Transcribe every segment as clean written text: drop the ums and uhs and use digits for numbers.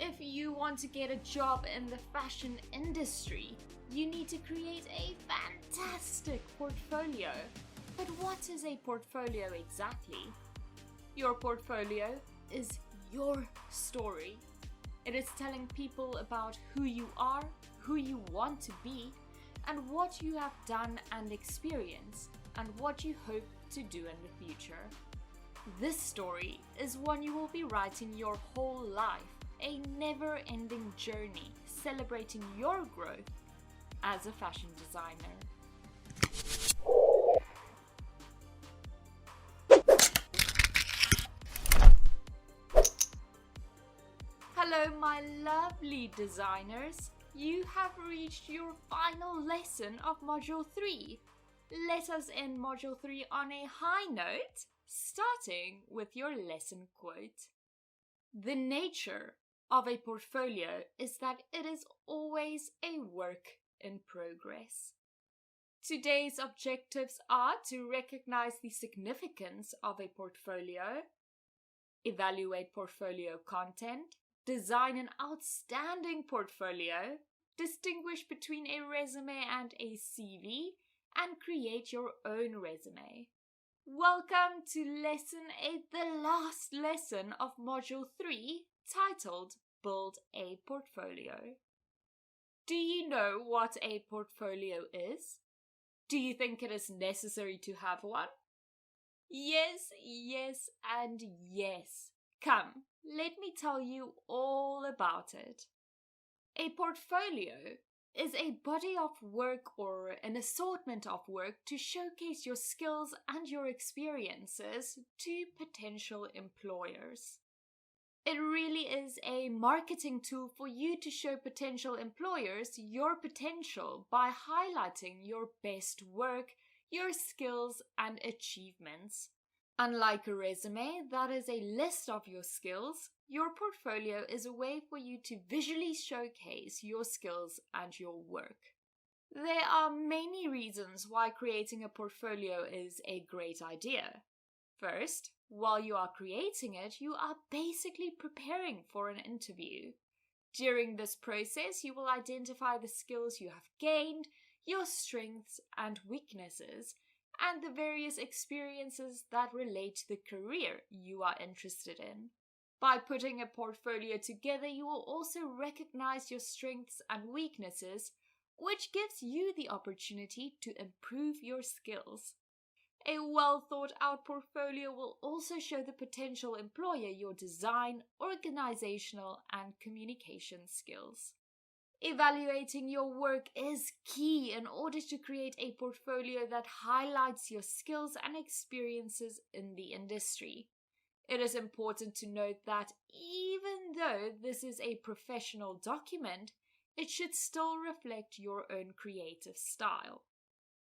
If you want to get a job in the fashion industry, you need to create a fantastic portfolio. But what is a portfolio exactly? Your portfolio is your story. It is telling people about who you are, who you want to be, and what you have done and experienced, and what you hope to do in the future. This story is one you will be writing your whole life, a never-ending journey celebrating your growth as a fashion designer. Hello my lovely designers, you have reached your final lesson of Module 3. Let us end Module 3 on a high note, starting with your lesson quote. The nature of a portfolio is that it is always a work in progress. Today's objectives are to recognize the significance of a portfolio, evaluate portfolio content, design an outstanding portfolio, distinguish between a resume and a CV, and create your own resume. Welcome to Lesson 8, the last lesson of Module 3, titled Build a Portfolio. Do you know what a portfolio is? Do you think it is necessary to have one? Yes, yes, and yes. Come, let me tell you all about it. A portfolio is a body of work or an assortment of work to showcase your skills and your experiences to potential employers. It really is a marketing tool for you to show potential employers your potential by highlighting your best work, your skills, and achievements. Unlike a resume that is a list of your skills, your portfolio is a way for you to visually showcase your skills and your work. There are many reasons why creating a portfolio is a great idea. First, while you are creating it, you are basically preparing for an interview. During this process, you will identify the skills you have gained, your strengths and weaknesses, and the various experiences that relate to the career you are interested in. By putting a portfolio together, you will also recognize your strengths and weaknesses, which gives you the opportunity to improve your skills. A well-thought-out portfolio will also show the potential employer your design, organizational, and communication skills. Evaluating your work is key in order to create a portfolio that highlights your skills and experiences in the industry. It is important to note that even though this is a professional document, it should still reflect your own creative style.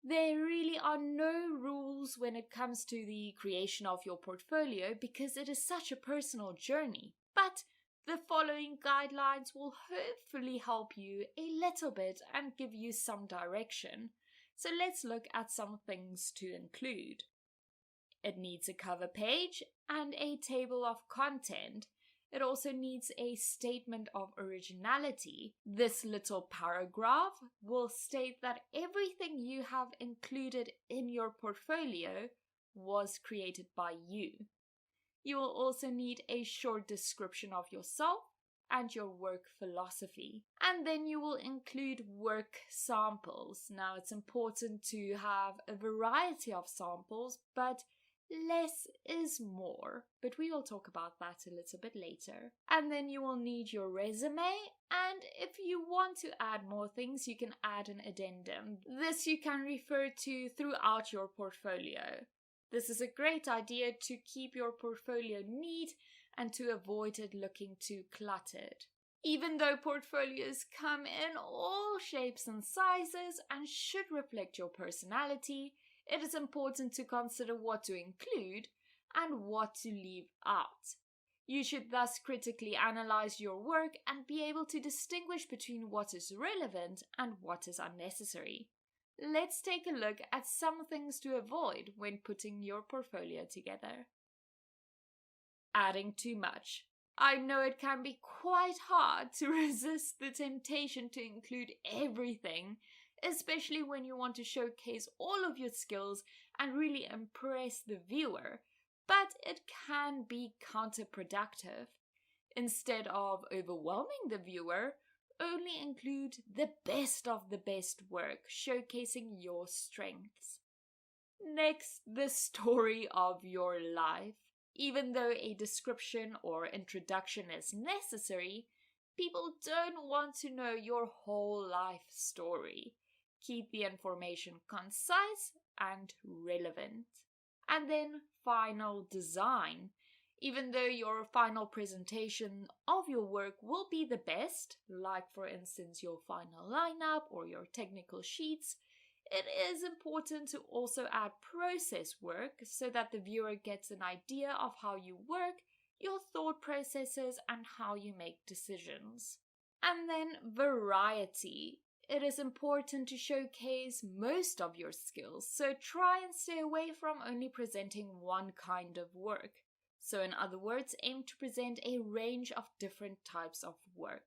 There really are no rules when it comes to the creation of your portfolio because it is such a personal journey, but the following guidelines will hopefully help you a little bit and give you some direction. So let's look at some things to include. It needs a cover page and a table of content. It also needs a statement of originality. This little paragraph will state that everything you have included in your portfolio was created by you. You will also need a short description of yourself and your work philosophy. And then you will include work samples. Now, it's important to have a variety of samples, but less is more. But we will talk about that a little bit later. And then you will need your resume. And if you want to add more things, you can add an addendum. This you can refer to throughout your portfolio. This is a great idea to keep your portfolio neat and to avoid it looking too cluttered. Even though portfolios come in all shapes and sizes and should reflect your personality, it is important to consider what to include and what to leave out. You should thus critically analyze your work and be able to distinguish between what is relevant and what is unnecessary. Let's take a look at some things to avoid when putting your portfolio together. Adding too much. I know it can be quite hard to resist the temptation to include everything, especially when you want to showcase all of your skills and really impress the viewer, but it can be counterproductive. Instead of overwhelming the viewer, only include the best of the best work, showcasing your strengths. Next, the story of your life. Even though a description or introduction is necessary, people don't want to know your whole life story. Keep the information concise and relevant. And then final design. Even though your final presentation of your work will be the best, like for instance your final lineup or your technical sheets, it is important to also add process work so that the viewer gets an idea of how you work, your thought processes, and how you make decisions. And then variety. It is important to showcase most of your skills, so try and stay away from only presenting one kind of work. So in other words, aim to present a range of different types of work.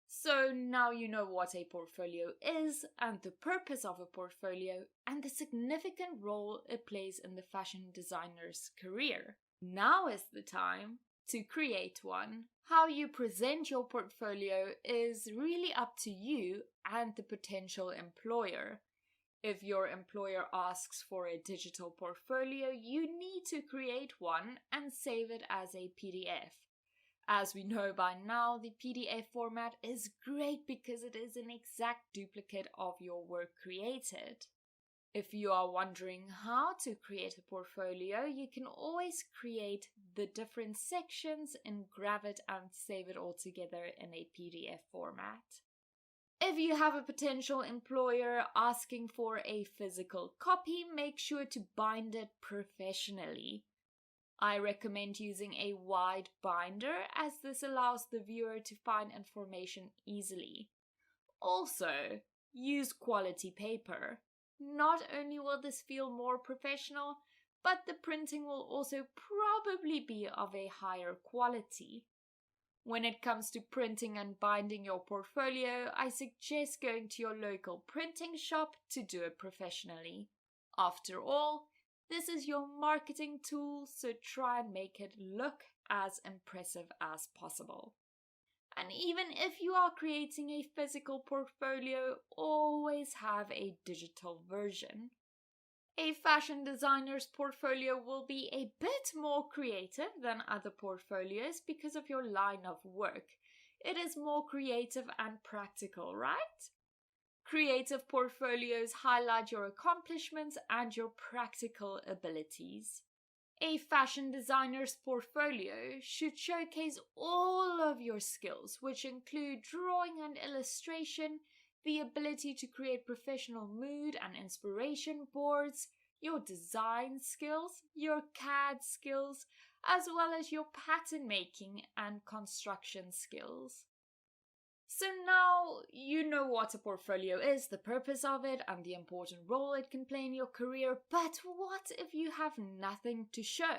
So now you know what a portfolio is and the purpose of a portfolio and the significant role it plays in the fashion designer's career. Now is the time to create one. How you present your portfolio is really up to you and the potential employer. If your employer asks for a digital portfolio, you need to create one and save it as a PDF. As we know by now, the PDF format is great because it is an exact duplicate of your work created. If you are wondering how to create a portfolio, you can always create the different sections and grab it and save it all together in a PDF format. If you have a potential employer asking for a physical copy, make sure to bind it professionally. I recommend using a wide binder as this allows the viewer to find information easily. Also, use quality paper. Not only will this feel more professional, but the printing will also probably be of a higher quality. When it comes to printing and binding your portfolio, I suggest going to your local printing shop to do it professionally. After all, this is your marketing tool, so try and make it look as impressive as possible. And even if you are creating a physical portfolio, always have a digital version. A fashion designer's portfolio will be a bit more creative than other portfolios because of your line of work. It is more creative and practical, right? Creative portfolios highlight your accomplishments and your practical abilities. A fashion designer's portfolio should showcase all of your skills, which include drawing and illustration, the ability to create professional mood and inspiration boards, your design skills, your CAD skills, as well as your pattern making and construction skills. So now you know what a portfolio is, the purpose of it, and the important role it can play in your career, but what if you have nothing to show?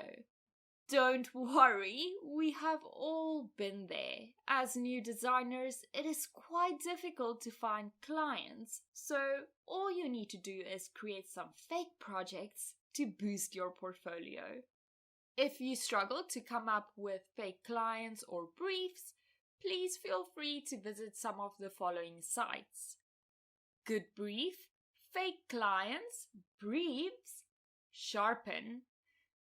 Don't worry, we have all been there. As new designers, it is quite difficult to find clients, so all you need to do is create some fake projects to boost your portfolio. If you struggle to come up with fake clients or briefs, please feel free to visit some of the following sites: Good Brief, Fake Clients, Briefs, Sharpen.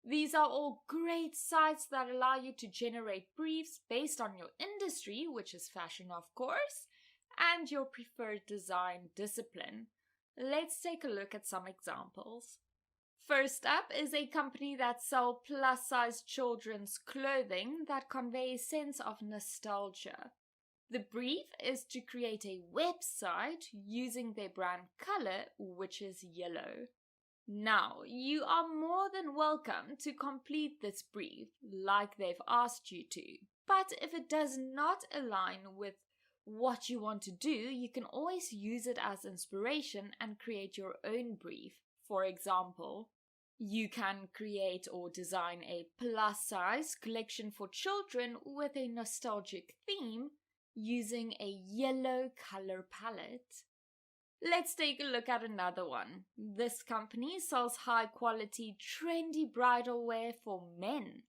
These are all great sites that allow you to generate briefs based on your industry, which is fashion of course, and your preferred design discipline. Let's take a look at some examples. First up is a company that sells plus-size children's clothing that convey a sense of nostalgia. The brief is to create a website using their brand color, which is yellow. Now, you are more than welcome to complete this brief like they've asked you to, but if it does not align with what you want to do, you can always use it as inspiration and create your own brief. For example, You can create or design a plus-size collection for children with a nostalgic theme using a yellow color palette. Let's take a look at another one. This company sells high-quality, trendy bridal wear for men.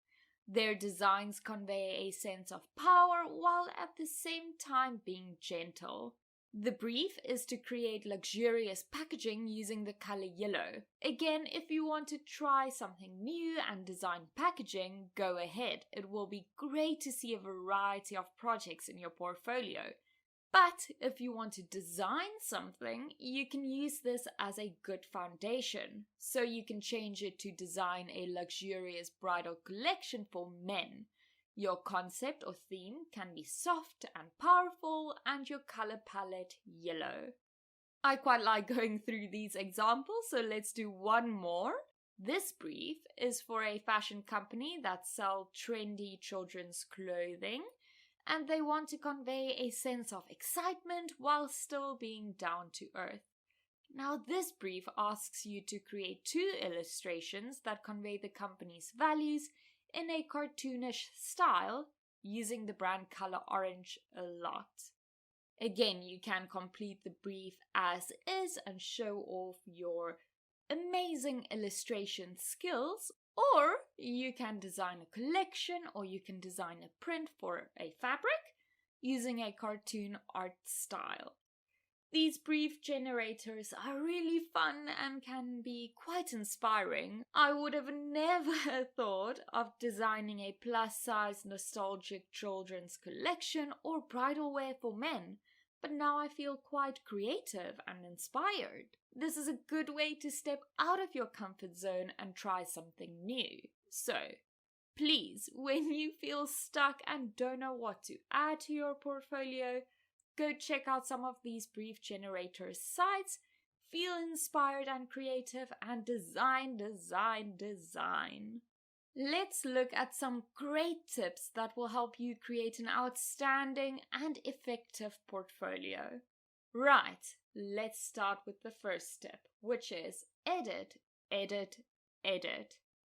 Their designs convey a sense of power while at the same time being gentle. The brief is to create luxurious packaging using the color yellow. Again, if you want to try something new and design packaging, go ahead. It will be great to see a variety of projects in your portfolio. But if you want to design something, you can use this as a good foundation. So you can change it to design a luxurious bridal collection for men. Your concept or theme can be soft and powerful, and your color palette yellow. I quite like going through these examples, so let's do one more. This brief is for a fashion company that sells trendy children's clothing, and they want to convey a sense of excitement while still being down to earth. Now, this brief asks you to create 2 illustrations that convey the company's values in a cartoonish style, using the brand color orange a lot. Again, you can complete the brief as is and show off your amazing illustration skills, or you can design a collection, or you can design a print for a fabric using a cartoon art style. These brief generators are really fun and can be quite inspiring. I would have never thought of designing a plus-size nostalgic children's collection or bridal wear for men, but now I feel quite creative and inspired. This is a good way to step out of your comfort zone and try something new. So, please, when you feel stuck and don't know what to add to your portfolio, go check out some of these brief generators sites, feel inspired and creative, and design. Let's look at some great tips that will help you create an outstanding and effective portfolio. Right, let's start with the first step, which is edit.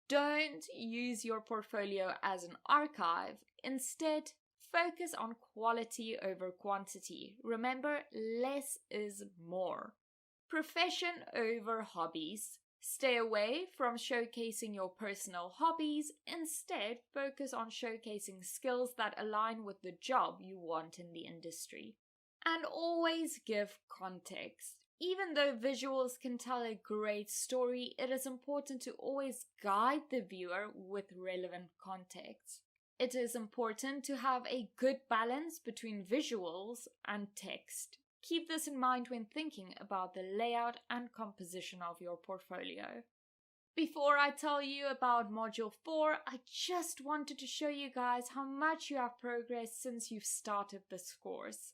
Don't use your portfolio as an archive. Instead, focus on quality over quantity. Remember, less is more. Profession over hobbies. Stay away from showcasing your personal hobbies. Instead, focus on showcasing skills that align with the job you want in the industry. And always give context. Even though visuals can tell a great story, it is important to always guide the viewer with relevant context. It is important to have a good balance between visuals and text. Keep this in mind when thinking about the layout and composition of your portfolio. Before I tell you about Module 4, I just wanted to show you guys how much you have progressed since you've started this course.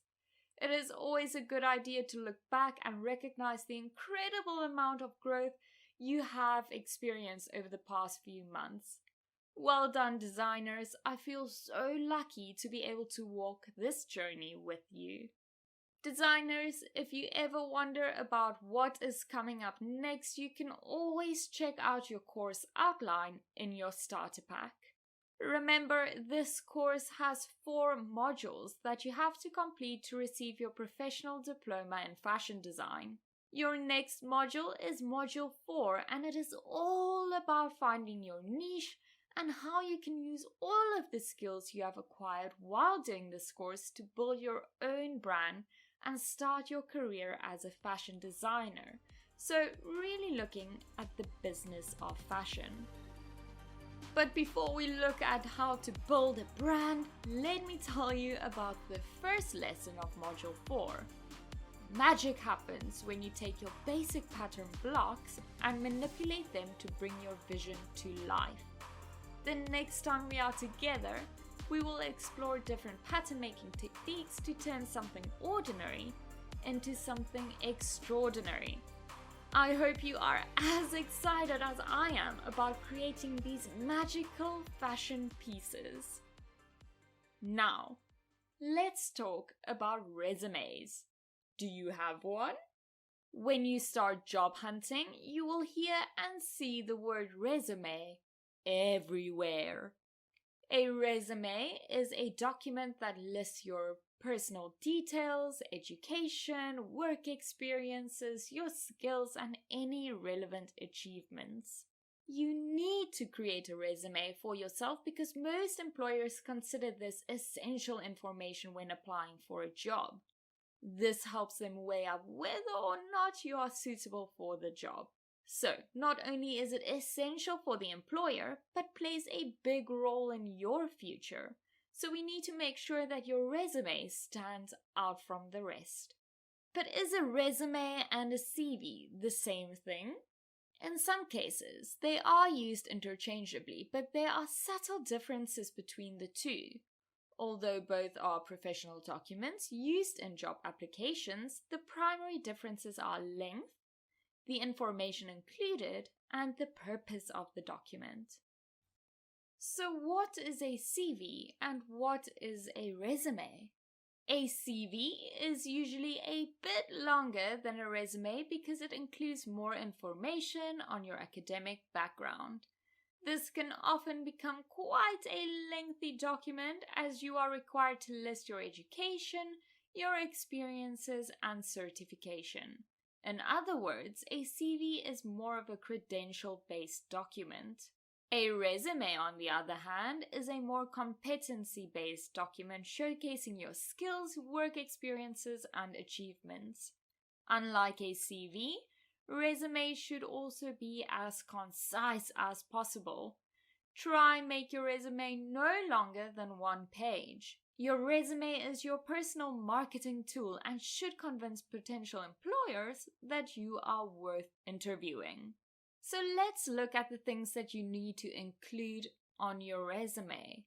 It is always a good idea to look back and recognize the incredible amount of growth you have experienced over the past few months. Well done, designers. I feel so lucky to be able to walk this journey with you. Designers, if you ever wonder about what is coming up next, you can always check out your course outline in your starter pack. Remember, this course has 4 modules that you have to complete to receive your professional diploma in fashion design. Your next module is Module 4, and it is all about finding your niche and how you can use all of the skills you have acquired while doing this course to build your own brand and start your career as a fashion designer. So really looking at the business of fashion. But before we look at how to build a brand, let me tell you about the first lesson of Module 4. Magic happens when you take your basic pattern blocks and manipulate them to bring your vision to life. The next time we are together, we will explore different pattern making techniques to turn something ordinary into something extraordinary. I hope you are as excited as I am about creating these magical fashion pieces. Now, let's talk about resumes. Do you have one? When you start job hunting, you will hear and see the word resume everywhere. A resume is a document that lists your personal details, education, work experiences, your skills, and any relevant achievements. You need to create a resume for yourself because most employers consider this essential information when applying for a job. This helps them weigh up whether or not you are suitable for the job. So, not only is it essential for the employer, but plays a big role in your future. So we need to make sure that your resume stands out from the rest. But is a resume and a CV the same thing? In some cases, they are used interchangeably, but there are subtle differences between the two. Although both are professional documents used in job applications, the primary differences are length, the information included, and the purpose of the document. So what is a CV and what is a resume? A CV is usually a bit longer than a resume because it includes more information on your academic background. This can often become quite a lengthy document as you are required to list your education, your experiences, and certification. In other words, a CV is more of a credential-based document. A resume, on the other hand, is a more competency-based document showcasing your skills, work experiences, and achievements. Unlike a CV, resume should also be as concise as possible. Try make your resume no longer than 1 page. Your resume is your personal marketing tool and should convince potential employers that you are worth interviewing. So let's look at the things that you need to include on your resume.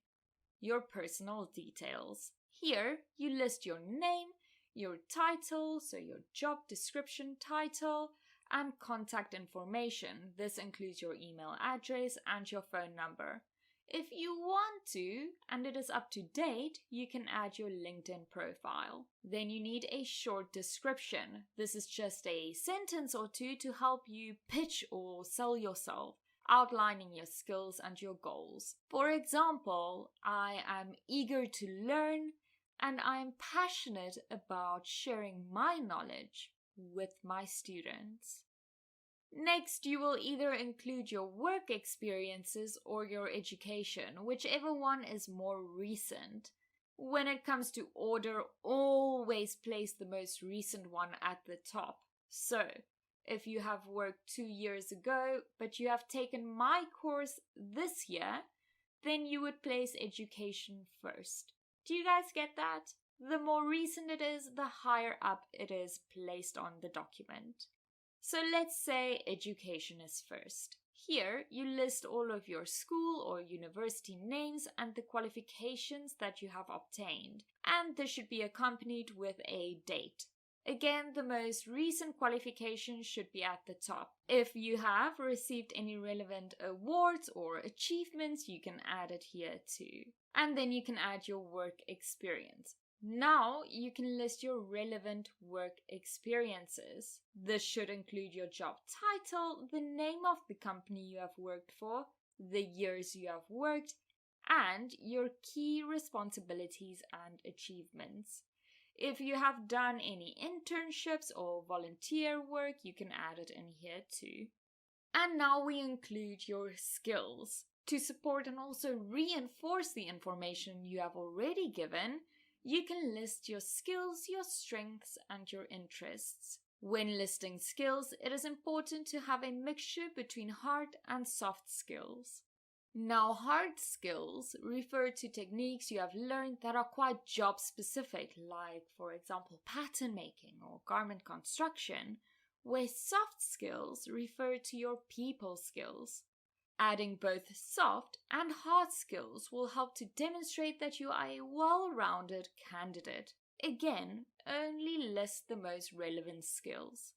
Your personal details. Here, you list your name, your title, so your job description title, and contact information. This includes your email address and your phone number. If you want to, and it is up to date, you can add your LinkedIn profile. Then you need a short description. This is just a sentence or two to help you pitch or sell yourself, outlining your skills and your goals. For example, I am eager to learn and I am passionate about sharing my knowledge with my students. Next, you will either include your work experiences or your education, whichever one is more recent. When it comes to order, always place the most recent one at the top. So, if you have worked 2 years ago, but you have taken my course this year, then you would place education first. Do you guys get that? The more recent it is, the higher up it is placed on the document. So let's say education is first. Here, you list all of your school or university names and the qualifications that you have obtained, and this should be accompanied with a date. Again, the most recent qualification should be at the top. If you have received any relevant awards or achievements, you can add it here too. And then you can add your work experience. Now you can list your relevant work experiences. This should include your job title, the name of the company you have worked for, the years you have worked, and your key responsibilities and achievements. If you have done any internships or volunteer work, you can add it in here too. And now we include your skills. To support and also reinforce the information you have already given, you can list your skills, your strengths, and your interests. When listing skills, it is important to have a mixture between hard and soft skills. Now, hard skills refer to techniques you have learned that are quite job-specific, like, for example, pattern making or garment construction, where soft skills refer to your people skills. Adding both soft and hard skills will help to demonstrate that you are a well-rounded candidate. Again, only list the most relevant skills.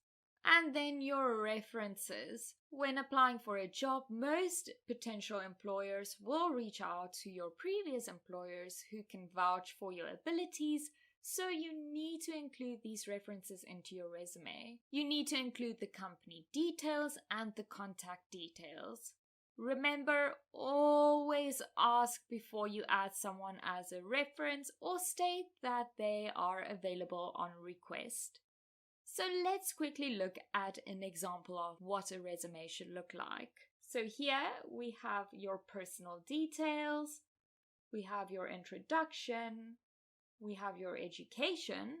And then your references. When applying for a job, most potential employers will reach out to your previous employers who can vouch for your abilities, So you need to include these references into your resume. You need to include the company details and the contact details. Remember, always ask before you add someone as a reference or state that they are available on request. So let's quickly look at an example of what a resume should look like. So here we have your personal details, we have your introduction, we have your education,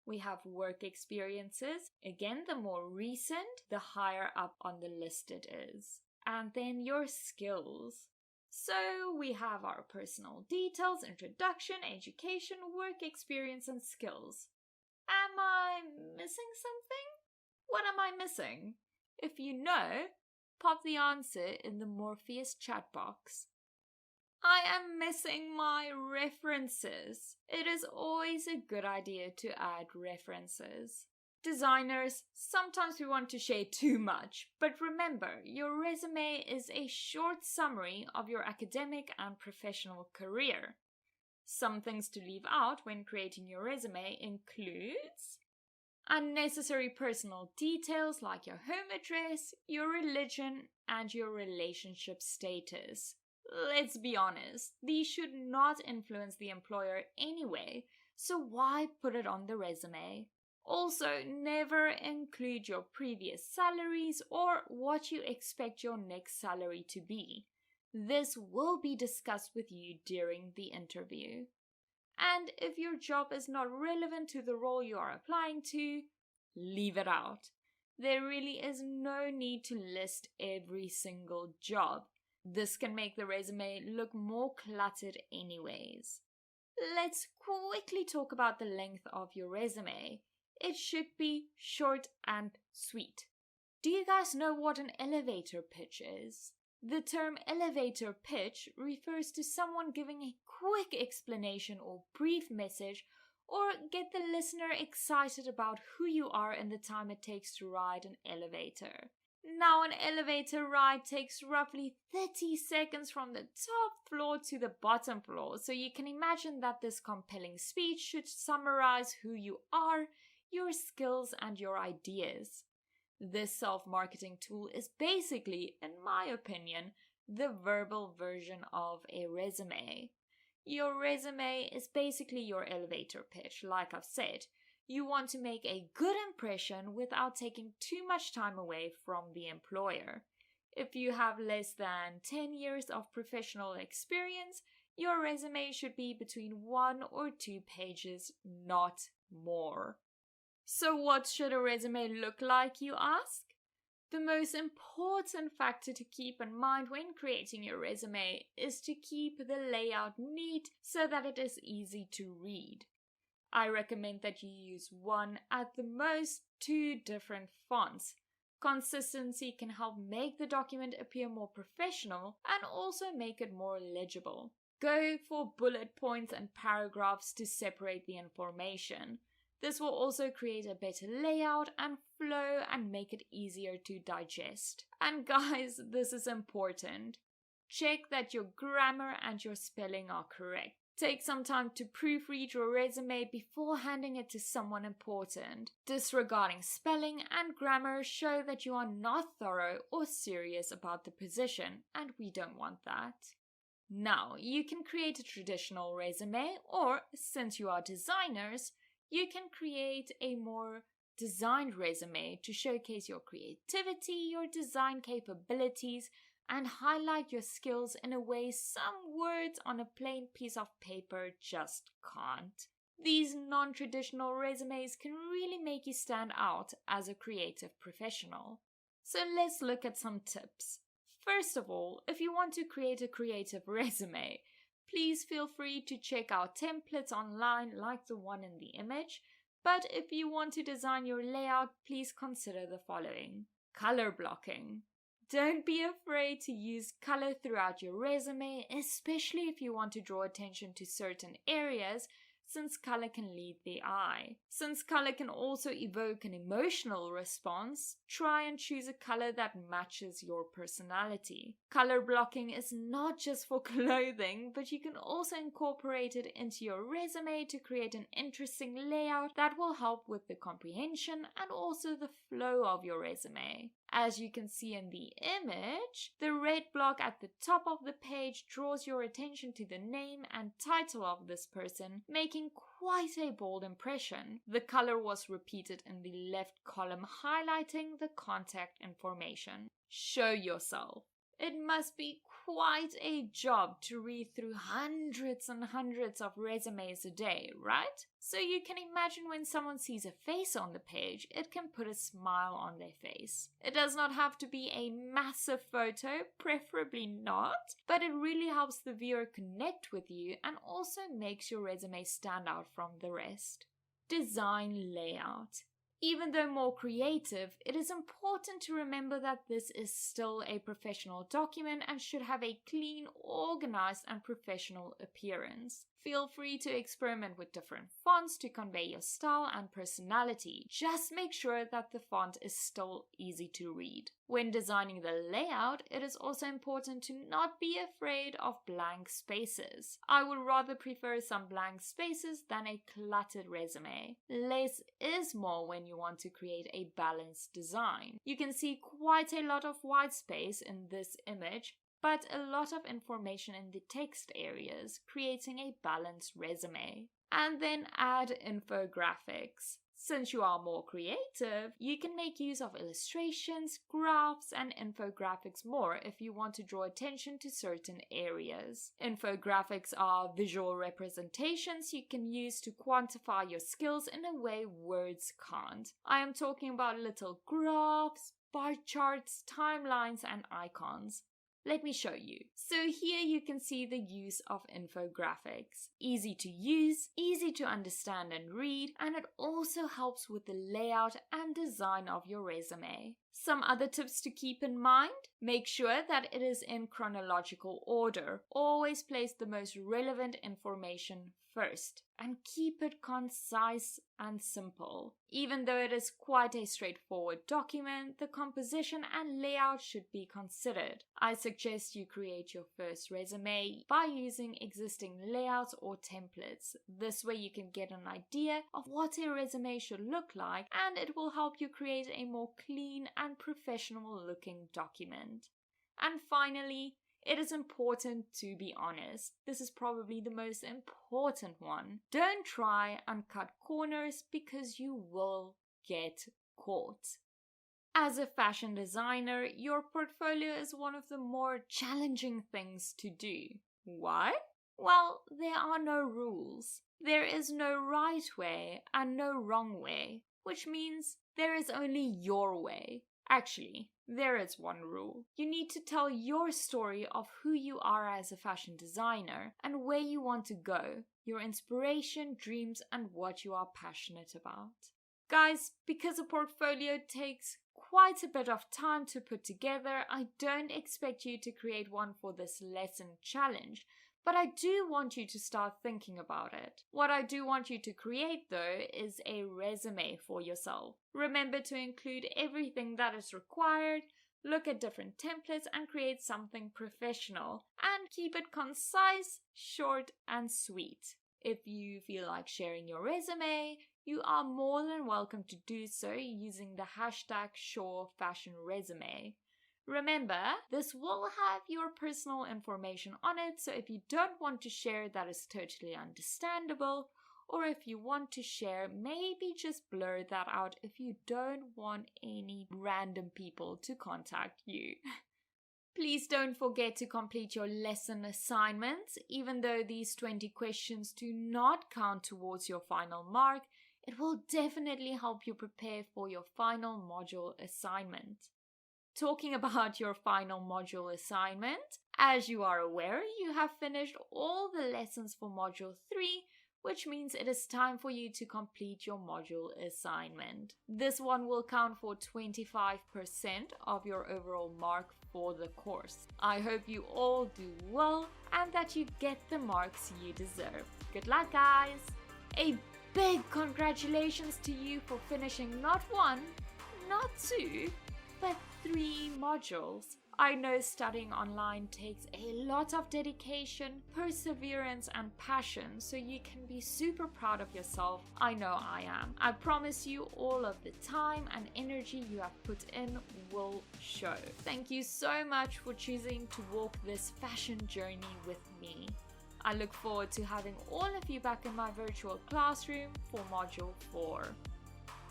we have work experiences. Again, the more recent, the higher up on the list it is. And then your skills. So we have our personal details, introduction, education, work experience, and skills. Am I missing something? What am I missing? If you know, pop the answer in the Morpheus chat box. I am missing my references. It is always a good idea to add references. Designers, sometimes we want to share too much, but remember, your resume is a short summary of your academic and professional career. Some things to leave out when creating your resume includes unnecessary personal details like your home address, your religion, and your relationship status. Let's be honest, these should not influence the employer anyway, so why put it on the resume? Also, never include your previous salaries or what you expect your next salary to be. This will be discussed with you during the interview. And if your job is not relevant to the role you are applying to, leave it out. There really is no need to list every single job. This can make the resume look more cluttered anyways. Let's quickly talk about the length of your resume. It should be short and sweet. Do you guys know what an elevator pitch is? The term elevator pitch refers to someone giving a quick explanation or brief message or get the listener excited about who you are and the time it takes to ride an elevator. Now, an elevator ride takes roughly 30 seconds from the top floor to the bottom floor, so you can imagine that this compelling speech should summarize who you are, your skills, and your ideas. This self-marketing tool is basically, in my opinion, the verbal version of a resume. Your resume is basically your elevator pitch, like I've said. You want to make a good impression without taking too much time away from the employer. If you have less than 10 years of professional experience, your resume should be between 1 or 2 pages, not more. So what should a resume look like, you ask? The most important factor to keep in mind when creating your resume is to keep the layout neat so that it is easy to read. I recommend that you use 1 at the most 2 different fonts. Consistency can help make the document appear more professional and also make it more legible. Go for bullet points and paragraphs to separate the information. This will also create a better layout and flow and make it easier to digest. And guys, this is important. Check that your grammar and your spelling are correct. Take some time to proofread your resume before handing it to someone important. Disregarding spelling and grammar show that you are not thorough or serious about the position, and we don't want that. Now, you can create a traditional resume, or since you are designers, you can create a more designed resume to showcase your creativity, your design capabilities, and highlight your skills in a way some words on a plain piece of paper just can't. These non-traditional resumes can really make you stand out as a creative professional. So let's look at some tips. First of all, if you want to create a creative resume, please feel free to check out templates online like the one in the image. But if you want to design your layout, please consider the following. Color blocking. Don't be afraid to use color throughout your resume, especially if you want to draw attention to certain areas since color can lead the eye. Since color can also evoke an emotional response, try and choose a color that matches your personality. Color blocking is not just for clothing, but you can also incorporate it into your resume to create an interesting layout that will help with the comprehension and also the flow of your resume. As you can see in the image, the red block at the top of the page draws your attention to the name and title of this person, making quite a bold impression. The color was repeated in the left column, highlighting the contact information. Show yourself. It must be quite a job to read through hundreds and hundreds of resumes a day, right? So you can imagine when someone sees a face on the page, it can put a smile on their face. It does not have to be a massive photo, preferably not, but it really helps the viewer connect with you and also makes your resume stand out from the rest. Design layout. Even though more creative, it is important to remember that this is still a professional document and should have a clean, organized, and professional appearance. Feel free to experiment with different fonts to convey your style and personality. Just make sure that the font is still easy to read. When designing the layout, it is also important to not be afraid of blank spaces. I would rather prefer some blank spaces than a cluttered resume. Less is more when you want to create a balanced design. You can see quite a lot of white space in this image, but a lot of information in the text areas, creating a balanced resume. And then add infographics. Since you are more creative, you can make use of illustrations, graphs, and infographics more if you want to draw attention to certain areas. Infographics are visual representations you can use to quantify your skills in a way words can't. I am talking about little graphs, bar charts, timelines, and icons. Let me show you. So here you can see the use of infographics. Easy to use, easy to understand and read, and it also helps with the layout and design of your resume. Some other tips to keep in mind: make sure that it is in chronological order. Always place the most relevant information first and keep it concise and simple. Even though it is quite a straightforward document, the composition and layout should be considered. I suggest you create your first resume by using existing layouts or templates. This way you can get an idea of what a resume should look like, and it will help you create a more clean and professional looking document. And finally, it is important to be honest. This is probably the most important one. Don't try and cut corners because you will get caught. As a fashion designer, your portfolio is one of the more challenging things to do. Why? Well, there are no rules. There is no right way and no wrong way, which means there is only your way. Actually, there is one rule. You need to tell your story of who you are as a fashion designer and where you want to go, your inspiration, dreams, and what you are passionate about. Guys, because a portfolio takes quite a bit of time to put together, I don't expect you to create one for this lesson challenge, but I do want you to start thinking about it. What I do want you to create, though, is a resume for yourself. Remember to include everything that is required, look at different templates, and create something professional. And keep it concise, short, and sweet. If you feel like sharing your resume, you are more than welcome to do so using the hashtag #SureFashionResume. Remember, this will have your personal information on it, so if you don't want to share, that is totally understandable. Or if you want to share, maybe just blur that out if you don't want any random people to contact you. Please don't forget to complete your lesson assignments. Even though these 20 questions do not count towards your final mark, it will definitely help you prepare for your final module assignment. Talking about your final module assignment, as you are aware, you have finished all the lessons for Module 3, which means it is time for you to complete your module assignment. This one will count for 25% of your overall mark for the course. I hope you all do well and that you get the marks you deserve. Good luck, guys! A big congratulations to you for finishing not 1, not 2, but 3 modules. I know studying online takes a lot of dedication, perseverance, and passion, so you can be super proud of yourself. I know I am. I promise you all of the time and energy you have put in will show. Thank you so much for choosing to walk this fashion journey with me. I look forward to having all of you back in my virtual classroom for Module 4.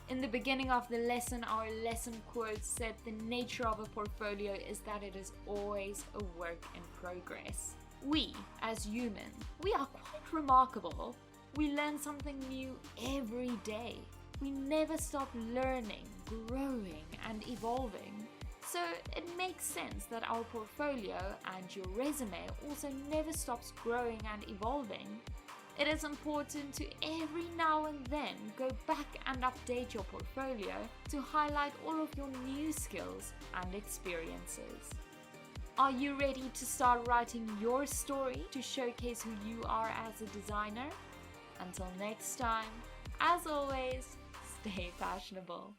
In the beginning of the lesson, our lesson quote said the nature of a portfolio is that it is always a work in progress. We, as humans, we are quite remarkable. We learn something new every day. We never stop learning, growing, and evolving. So it makes sense that our portfolio and your resume also never stops growing and evolving. It is important to every now and then go back and update your portfolio to highlight all of your new skills and experiences. Are you ready to start writing your story to showcase who you are as a designer? Until next time, as always, stay fashionable.